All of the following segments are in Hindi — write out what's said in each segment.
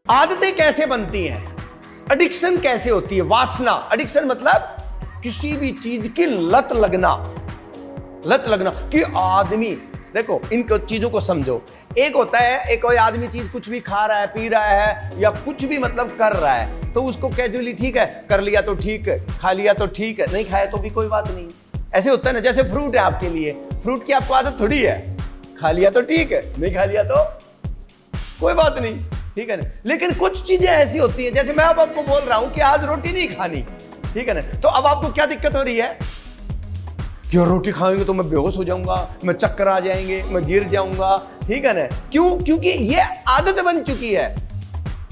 आदतें कैसे बनती हैं, एडिक्शन कैसे होती है, वासना। एडिक्शन मतलब किसी भी चीज की लत लगना कि आदमी, देखो इन चीजों को समझो। एक होता है, एक कोई आदमी चीज कुछ भी खा रहा है, पी रहा है या कुछ भी मतलब कर रहा है, तो उसको कैजुअली ठीक है, कर लिया तो ठीक है, खा लिया तो ठीक है, नहीं खाया तो भी कोई बात नहीं। ऐसे होता है ना, जैसे फ्रूट है आपके लिए, फ्रूट की आपको आदत थोड़ी है, खा लिया तो ठीक है, नहीं खा लिया तो कोई बात नहीं, ठीक है ना। लेकिन कुछ चीजें ऐसी होती हैं, जैसे मैं अब आपको बोल रहा हूं कि आज रोटी नहीं खानी, ठीक है ना, तो अब आपको क्या दिक्कत हो रही है कि रोटी खाएंगे तो मैं बेहोश हो जाऊंगा, मैं चक्कर आ जाएंगे, मैं गिर जाऊंगा, ठीक है ना। क्यों? क्योंकि ये आदत बन चुकी है,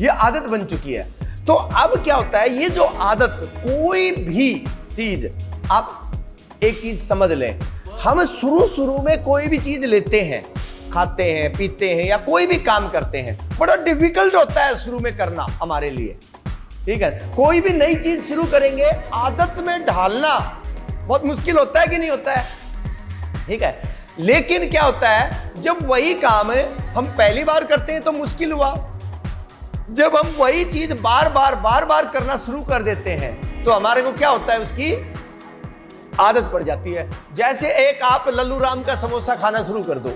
ये आदत बन चुकी है। तो अब क्या होता है, ये जो आदत, कोई भी चीज, आप एक चीज समझ लें, हम शुरू में कोई भी चीज लेते हैं, खाते हैं, पीते हैं या कोई भी काम करते हैं, बड़ा डिफिकल्ट होता है शुरू में करना हमारे लिए, ठीक है। कोई भी नई चीज शुरू करेंगे, आदत में ढालना बहुत मुश्किल होता है कि नहीं होता है, ठीक है। लेकिन क्या होता है, जब वही काम हम पहली बार करते हैं तो मुश्किल हुआ, जब हम वही चीज बार बार करना शुरू कर देते हैं तो हमारे को क्या होता है, उसकी आदत पड़ जाती है। जैसे एक आप लल्लू राम का समोसा खाना शुरू कर दो,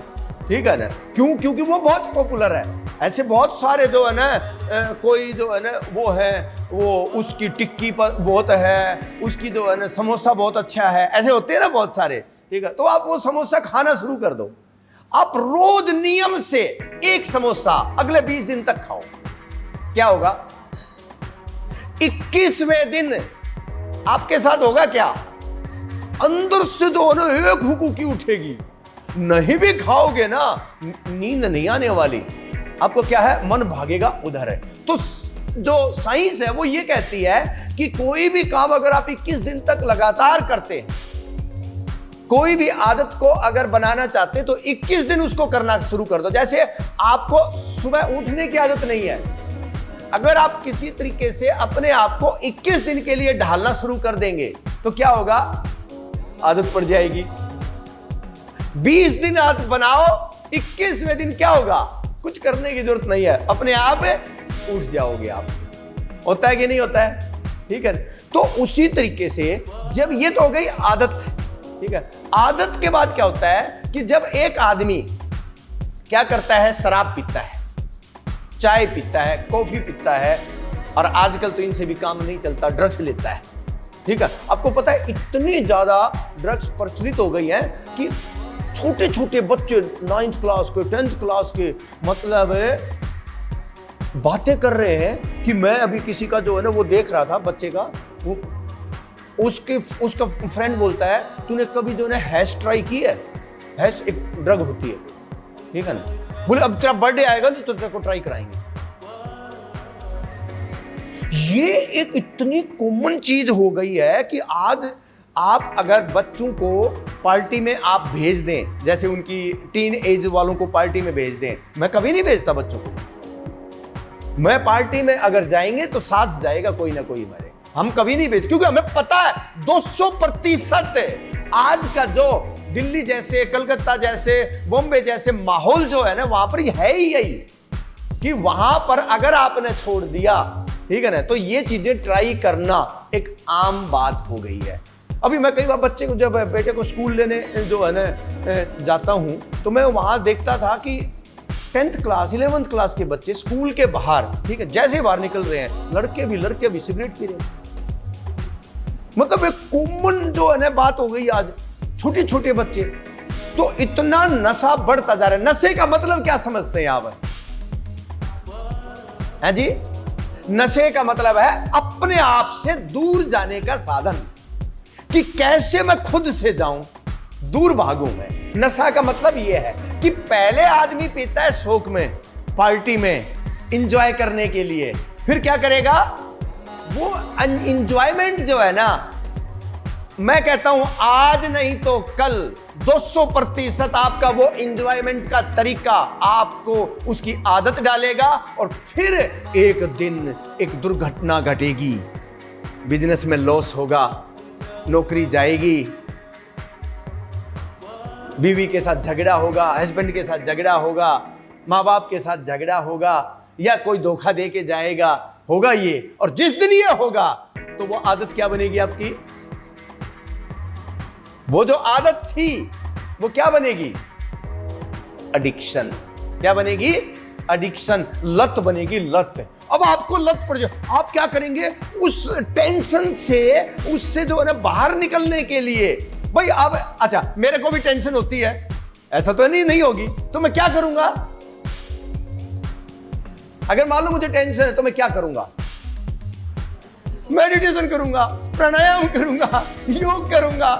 ठीक है ना, क्यों? क्योंकि वो बहुत पॉपुलर है। ऐसे बहुत सारे जो है ना, कोई जो है ना वो है, वो उसकी टिक्की पर बहुत है, उसकी जो है ना समोसा बहुत अच्छा है, ऐसे होते हैं ना बहुत सारे, ठीक है। तो आप वो समोसा खाना शुरू कर दो, आप रोज नियम से एक समोसा अगले 20 दिन तक खाओ, क्या होगा? 21वें दिन आपके साथ होगा क्या, अंदर से जो है ना एक हुक्की उठेगी, नहीं भी खाओगे ना नींद नहीं आने वाली, आपको क्या है, मन भागेगा उधर है। तो जो साइंस है वो ये कहती है कि कोई भी काम अगर आप 21 दिन तक लगातार करते हैं, कोई भी आदत को अगर बनाना चाहते हैं तो 21 दिन उसको करना शुरू कर दो। जैसे आपको सुबह उठने की आदत नहीं है, अगर आप किसी तरीके से अपने आप को 21 दिन के लिए ढालना शुरू कर देंगे तो क्या होगा, आदत पड़ जाएगी। 20 दिन आदत बनाओ, 21वें दिन क्या होगा, कुछ करने की जरूरत नहीं है, अपने आप उठ जाओगे आप। होता है कि नहीं होता है, ठीक है। तो उसी तरीके से जब ये तो हो गई आदत, ठीक है। आदत के बाद क्या होता है कि जब एक आदमी क्या करता है, शराब पीता है, चाय पीता है, कॉफी पीता है, और आजकल तो इनसे भी काम नहीं चलता, ड्रग्स लेता है, ठीक है। आपको पता है इतनी ज्यादा ड्रग्स प्रचलित हो गई है कि छोटे छोटे बच्चे 9th क्लास के, 10th क्लास के, मतलब बातें कर रहे हैं कि मैं अभी किसी का जो है ना वो देख रहा था, बच्चे का, वो उसका फ्रेंड बोलता है, तूने कभी जो है हैश ट्राई की है? हैश एक ड्रग होती है, ठीक है ना। बोले अब तेरा बर्थडे आएगा तो तेरे को ट्राई कराएंगे। ये एक इतनी कॉमन चीज हो गई है कि आज आप अगर बच्चों को पार्टी में आप भेज दें, जैसे उनकी टीन एज वालों को पार्टी में भेज दें, मैं कभी नहीं भेजता बच्चों को, मैं पार्टी में अगर जाएंगे तो साथ जाएगा कोई ना कोई हमारे, हम कभी नहीं भेज, क्योंकि हमें पता है 200% आज का जो दिल्ली जैसे, कलकत्ता जैसे, बॉम्बे जैसे माहौल जो है ना, वहां पर है ही यही कि वहां पर अगर आपने छोड़ दिया, ठीक है ना, तो ये चीजें ट्राई करना एक आम बात हो गई है। अभी मैं कई बार बच्चे को, जब बेटे को स्कूल लेने जो है ना जाता हूं, तो मैं वहां देखता था कि 10th क्लास 11th क्लास के बच्चे स्कूल के बाहर, ठीक है, जैसे बाहर निकल रहे हैं, लड़के भी सिगरेट पी रहे हैं। मतलब एक कॉमन जो है ना बात हो गई आज, छोटे छोटे बच्चे। तो इतना नशा बढ़ता जा रहा है। नशे का मतलब क्या समझते हैं आप, है जी? नशे का मतलब है अपने आप से दूर जाने का साधन, कि कैसे मैं खुद से जाऊं, दूर भागूं मैं। नशा का मतलब यह है कि पहले आदमी पीता है शौक में, पार्टी में, इंजॉय करने के लिए, फिर क्या करेगा, वो एंजॉयमेंट जो है ना, मैं कहता हूं आज नहीं तो कल 200% आपका वो एंजॉयमेंट का तरीका आपको उसकी आदत डालेगा, और फिर एक दिन एक दुर्घटना घटेगी, बिजनेस में लॉस होगा, नौकरी जाएगी, बीवी के साथ झगड़ा होगा, हस्बैंड के साथ झगड़ा होगा, माँ बाप के साथ झगड़ा होगा, या कोई धोखा दे के जाएगा, होगा ये। और जिस दिन ये होगा तो वो आदत क्या बनेगी आपकी? वो जो आदत थी वो क्या बनेगी? एडिक्शन। क्या बनेगी? एडिक्शन, लत बनेगी, लत। अब आपको लत पड़ जाए, आप क्या करेंगे? उस टेंशन से, उससे जो है ना बाहर निकलने के लिए, भाई अब अच्छा मेरे को भी टेंशन होती है, ऐसा तो नहीं होगी, तो मैं क्या करूंगा? अगर मान लो मुझे टेंशन है तो मैं क्या करूंगा? मेडिटेशन करूंगा, प्राणायाम करूंगा, योग करूंगा।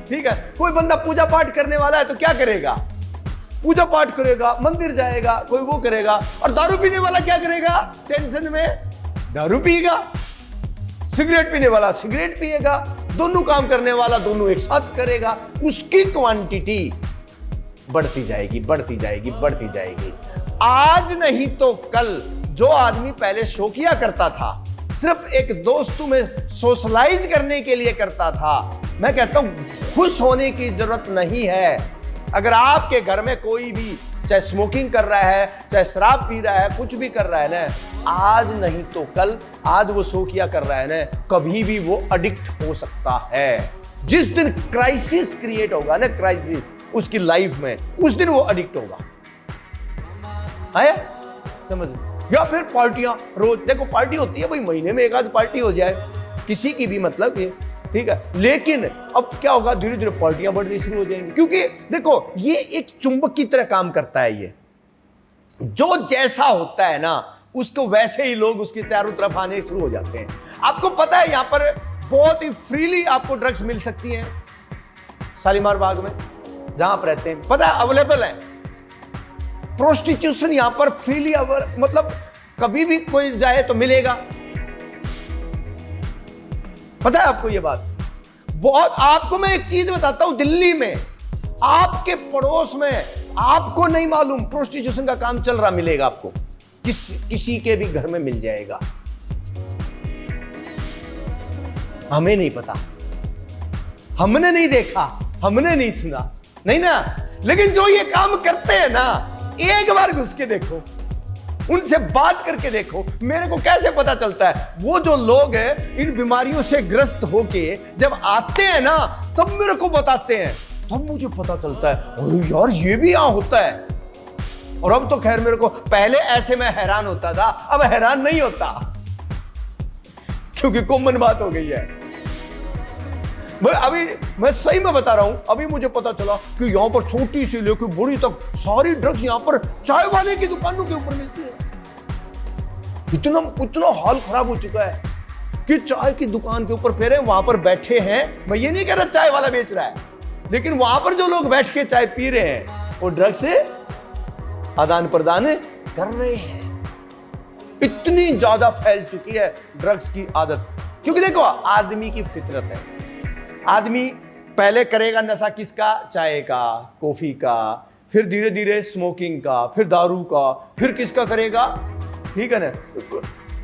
ठीक है, कोई बंदा पूजा पाठ करने वाला है तो क्या करेगा? पूजा पाठ करेगा, मंदिर जाएगा, कोई वो करेगा। और दारू पीने वाला क्या करेगा? टेंशन में दारू पिएगा। सिगरेट पीने वाला सिगरेट पिएगा। दोनों काम करने वाला दोनों एक साथ करेगा। उसकी क्वांटिटी बढ़ती जाएगी, बढ़ती जाएगी, बढ़ती जाएगी। आज नहीं तो कल जो आदमी पहले शौकिया करता था, सिर्फ एक दोस्तों में सोशलाइज करने के लिए करता था, मैं कहता हूं खुश होने की जरूरत नहीं है। अगर आपके घर में कोई भी चाहे स्मोकिंग कर रहा है, चाहे शराब पी रहा है, कुछ भी कर रहा है ना, आज नहीं तो कल, आज वो शौकिया कर रहा है ना, कभी भी वो एडिक्ट हो सकता है। जिस दिन क्राइसिस क्रिएट होगा ना, क्राइसिस उसकी लाइफ में, उस दिन वो एडिक्ट होगा। आया समझ? या फिर पार्टियां रोज, देखो पार्टी होती है भाई, महीने में एक आध पार्टी हो जाए किसी की भी, मतलब कि ठीक है। लेकिन अब क्या होगा? धीरे धीरे पार्टियां बढ़नी शुरू हो जाएंगी, क्योंकि देखो ये एक चुंबक की तरह काम करता है। ये जो जैसा होता है ना, उसको वैसे ही लोग उसके चारों तरफ आने शुरू हो जाते हैं। आपको पता है यहां पर बहुत ही फ्रीली आपको ड्रग्स मिल सकती हैं, शालीमार बाग में जहां आप रहते हैं, पता है अवेलेबल है। प्रोस्टिट्यूशन यहां पर फ्रीली, मतलब कभी भी कोई जाए तो मिलेगा। पता है आपको ये बात? बहुत। आपको मैं एक चीज बताता हूं, दिल्ली में आपके पड़ोस में, आपको नहीं मालूम प्रोस्टिट्यूशन का काम चल रहा, मिलेगा आपको, किसी के भी घर में मिल जाएगा। हमें नहीं पता, हमने नहीं देखा, हमने नहीं सुना, नहीं ना। लेकिन जो ये काम करते हैं ना, एक बार घुस के देखो, उनसे बात करके देखो। मेरे को कैसे पता चलता है? वो जो लोग हैं इन बीमारियों से ग्रस्त होके जब आते हैं ना, तब मेरे को बताते हैं, तब मुझे पता चलता है, अरे यार ये भी यहां होता है। और अब तो खैर मेरे को, पहले ऐसे मैं हैरान होता था, अब हैरान नहीं होता, क्योंकि कॉमन बात हो गई है। अभी मैं सही में बता रहा हूं, अभी मुझे पता चला कि यहां पर छोटी सी लेकर बड़ी तक सारी ड्रग्स यहां पर चाय वाले की दुकानों के ऊपर मिलती है। इतना हाल खराब हो चुका है कि चाय की दुकान के ऊपर फेरे, वहां पर बैठे हैं। मैं ये नहीं कह रहा चाय वाला बेच रहा है, लेकिन वहां पर जो लोग बैठ के चाय पी रहे हैं, वो ड्रग्स से आदान प्रदान कर रहे हैं। इतनी ज्यादा फैल चुकी है ड्रग्स की आदत, क्योंकि देखो आदमी की फितरत है। आदमी पहले करेगा नशा किसका? चाय का, कॉफी का, फिर धीरे धीरे स्मोकिंग का, फिर दारू का, फिर किसका करेगा? ठीक है ना,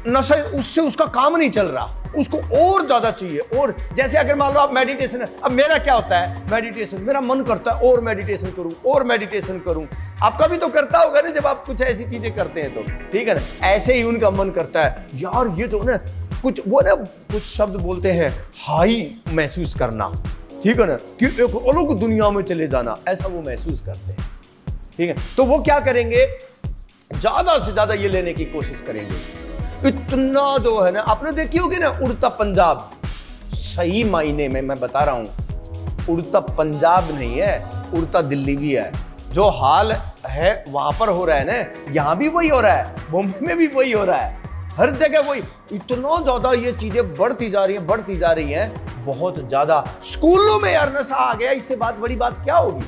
नशा। उससे उसका काम नहीं चल रहा, उसको और ज्यादा चाहिए। और जैसे अगर मान लो आप मेडिटेशन, अब मेरा क्या होता है? मेडिटेशन, मेरा मन करता है और मेडिटेशन करूं, और मेडिटेशन करूं। आपका भी तो करता होगा ना, जब आप कुछ ऐसी चीजें करते हैं तो, ठीक है ना। ऐसे ही उनका मन करता है, यार ये तो ना कुछ वो ना, कुछ शब्द बोलते हैं हाई महसूस करना, ठीक है ना, कि एक अलग दुनिया में चले जाना, ऐसा वो महसूस करते हैं। ठीक है, तो वो क्या करेंगे? ज्यादा से ज्यादा ये लेने की कोशिश करेंगे। इतना जो है ना, आपने देखी होगी ना उड़ता पंजाब, सही मायने में मैं बता रहा हूं, उड़ता पंजाब नहीं है, उड़ता दिल्ली भी है। जो हाल है वहां पर हो रहा है ना, यहां भी वही हो रहा है, बॉम्बे में भी वही हो रहा है, हर जगह वही। इतना ज्यादा ये चीजें बढ़ती जा रही हैं, बढ़ती जा रही हैं, बहुत ज्यादा। स्कूलों में यार नशा आ गया, इससे बात बड़ी बात क्या होगी?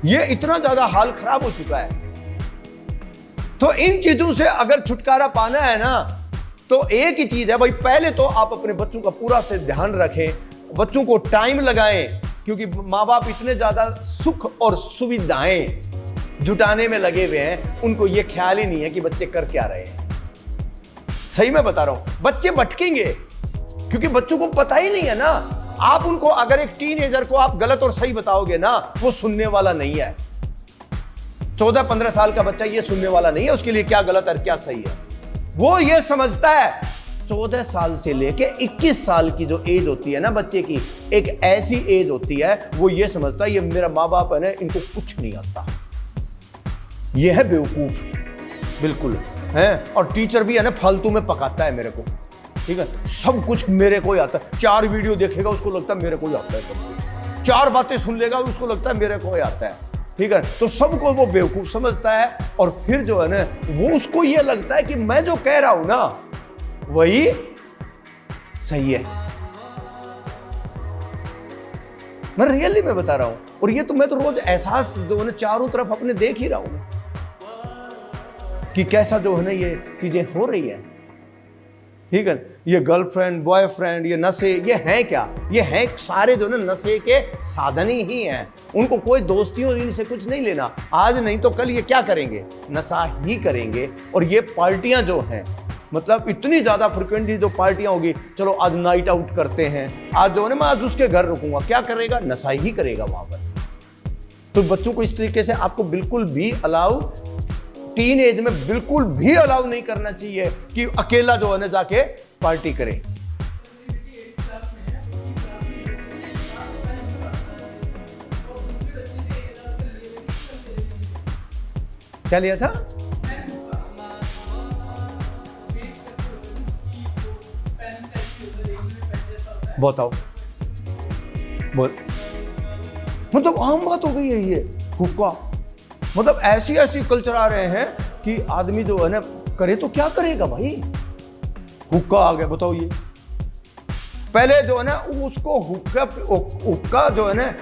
ये इतना ज्यादा हाल खराब हो चुका है। तो इन चीजों से अगर छुटकारा पाना है ना, तो एक ही चीज है भाई, पहले तो आप अपने बच्चों का पूरा से ध्यान रखें, बच्चों को टाइम लगाएं, क्योंकि माँ बाप इतने ज्यादा सुख और सुविधाएं जुटाने में लगे हुए हैं, उनको ये ख्याल ही नहीं है कि बच्चे कर क्या रहे हैं। सही मैं बता रहा हूं, बच्चे भटकेंगे, क्योंकि बच्चों को पता ही नहीं है ना। आप उनको अगर एक टीनेजर को आप गलत और सही बताओगे ना, वो सुनने वाला नहीं है। 14-15 साल का बच्चा ये सुनने वाला नहीं है, उसके लिए क्या गलत और क्या सही है। वो ये समझता है 14 साल से लेके 21 साल की जो एज होती है ना बच्चे की, एक ऐसी एज होती है, वो ये समझता है ये मेरा माँ बाप है ना, इनको कुछ नहीं आता, ये है बेवकूफ बिल्कुल है। और टीचर भी है ना फालतू में पकाता है मेरे को, ठीक है, सब कुछ मेरे को ही आता है। 4 वीडियो देखेगा उसको लगता है मेरे को ही आता है सब कुछ, 4 बातें सुन लेगा उसको लगता है मेरे को ही आता है, ठीक है। तो सबको वो बेवकूफ समझता है, और फिर जो है ना वो उसको ये लगता है कि मैं जो कह रहा हूं ना वही सही है। मैं रियली में बता रहा हूं, और ये तो मैं तो रोज एहसास जो है ना चारों तरफ अपने देख ही रहा हूं कि कैसा जो है ना ये चीजें हो रही है, ठीक है। ये गर्लफ्रेंड बॉयफ्रेंड ये नशे, ये हैं क्या? ये हैं सारे जो ना नशे के साधन ही हैं। उनको कोई दोस्तियों और इनसे कुछ नहीं लेना। आज नहीं तो कल ये क्या करेंगे? नशा ही करेंगे। और ये पार्टियां जो हैं, मतलब इतनी ज्यादा फ्रिक्वेंटली जो पार्टियां होगी, चलो आज नाइट आउट करते हैं, आज जो है ना मैं आज उसके घर रुकूंगा, क्या करेगा? नशा ही करेगा वहां पर। तो बच्चों को इस तरीके से आपको बिल्कुल भी अलाउ, टीन एज में बिल्कुल भी अलाउ नहीं करना चाहिए कि अकेला जो है ना जाके पार्टी करे। क्या लिया था? बताओ, बोल। मतलब आम बात हो गई है ये हुक्का। मतलब ऐसी कल्चर आ रहे हैं कि आदमी जो है ना करे तो क्या करेगा भाई? हुक्का आ गया, बताओ ये। पहले जो है ना उसको हुक्का जो है ना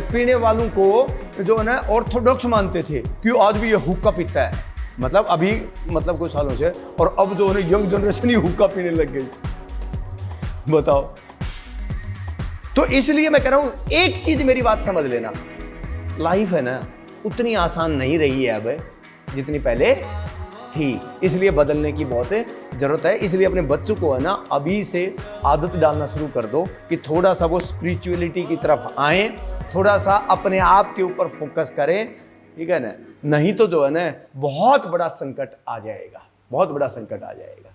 पीने वालों को जो है ना ऑर्थोडॉक्स मानते थे कि आज भी ये हुक्का पीता है, मतलब अभी मतलब कुछ सालों से। और अब जो है ना यंग जनरेशन ही हुक्का पीने लग गई, बताओ। तो इसलिए मैं कह रहा हूं, एक चीज मेरी बात समझ लेना, लाइफ है ना उतनी आसान नहीं रही है अब जितनी पहले थी। इसलिए बदलने की बहुत जरूरत है। इसलिए अपने बच्चों को है ना अभी से आदत डालना शुरू कर दो कि थोड़ा सा वो स्पिरिचुअलिटी की तरफ आए, थोड़ा सा अपने आप के ऊपर फोकस करें, ठीक है ना। नहीं तो जो है ना बहुत बड़ा संकट आ जाएगा, बहुत बड़ा संकट आ जाएगा।